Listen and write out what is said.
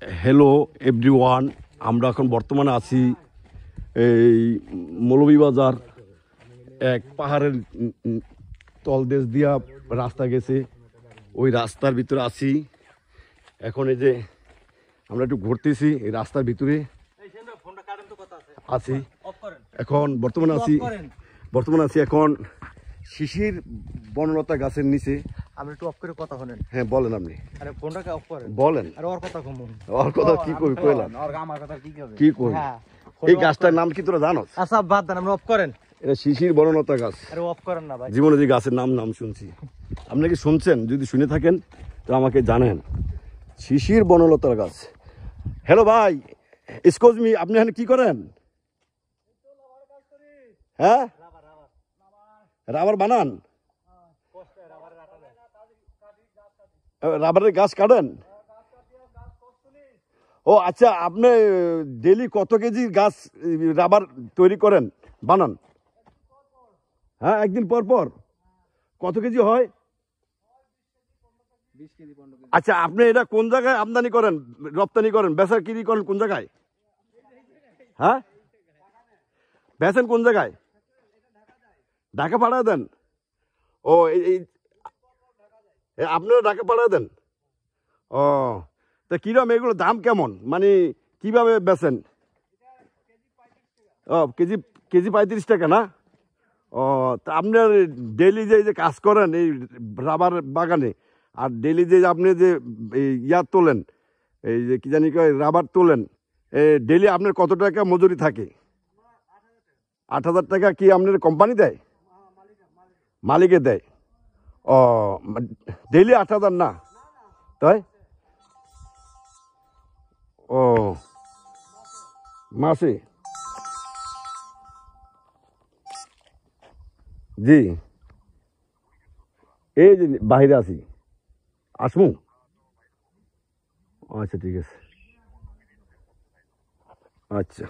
Hello everyone, আমরা এখন বর্তমানে আছি এই মৌলভীবাজার। এক পাহাড়ের তলদেশ দিয়া রাস্তা গেছে, ওই রাস্তার ভিতরে আছি এখন। এই যে আমরা একটু ঘুরতেছি এই রাস্তার ভিতরে আছি এখন। বর্তমানে আছি এখন শিশির বনলতা গাছের নিচে। আমি একটু অফ করে কথা বলেন। হ্যাঁ বলেন আপনি। আরে ফোনটাকে অফ করেন। বলেন। আরে ওর কথা কম। ওর কথা কি কই কইলাম? ওর আমার কথা কি কইবে? কি কই? এই গাছটার নাম কি তোরা জানোস? আচ্ছা বাদ দেন, আপনি অফ করেন। এটা শিশির বনলতা গাছ। আরে অফ করেন না ভাই। জীবনে যে গাছের নাম শুনছি। আপনি কি শুনছেন? যদি শুনে থাকেন তো আমাকে জানেন। শিশির বনলতার গাছ। হ্যালো ভাই, এক্সকিউজ মি, আপনি এখানে কি করেন? হ্যাঁ, রাবার বানান? রাবারের গাছ কাটেন? ও আচ্ছা, আপনি ডেলি কত কেজি গাছ রাবার তৈরি করেন, বানান? হ্যাঁ, একদিন পর পর কত কেজি হয়? আচ্ছা, আপনি এটা কোন জায়গায় আমদানি করেন, রপ্তানি করেন, বেচা কিনি করেন কোন জায়গায়? হ্যাঁ, বেচেন কোন জায়গায়? ঢাকা পাঠায় দেন? ও এই আপনারা ঢাকা পাঠায় দেন? ও তা কিরম এগুলো দাম কেমন, মানে কিভাবে বেচেন? ও কেজি কেজি 35 টাকা না? ও তা আপনার ডেইলি যে কাজ করেন এই রাবার বাগানে, আর ডেইলি যে আপনি যে ইয়া তোলেন, এই যে কি জানি কয় রাবার তোলেন, ডেইলি আপনার কত টাকা মজুরি থাকে? 8,000 টাকা। কি আপনার কোম্পানি দেয়? মালিকে দেয়? ও ডেইলি 8,000 না? তাই? ও মাসে? জি, এই যে বাহিরে আছি, আসমু? আচ্ছা ঠিক আছে, আচ্ছা।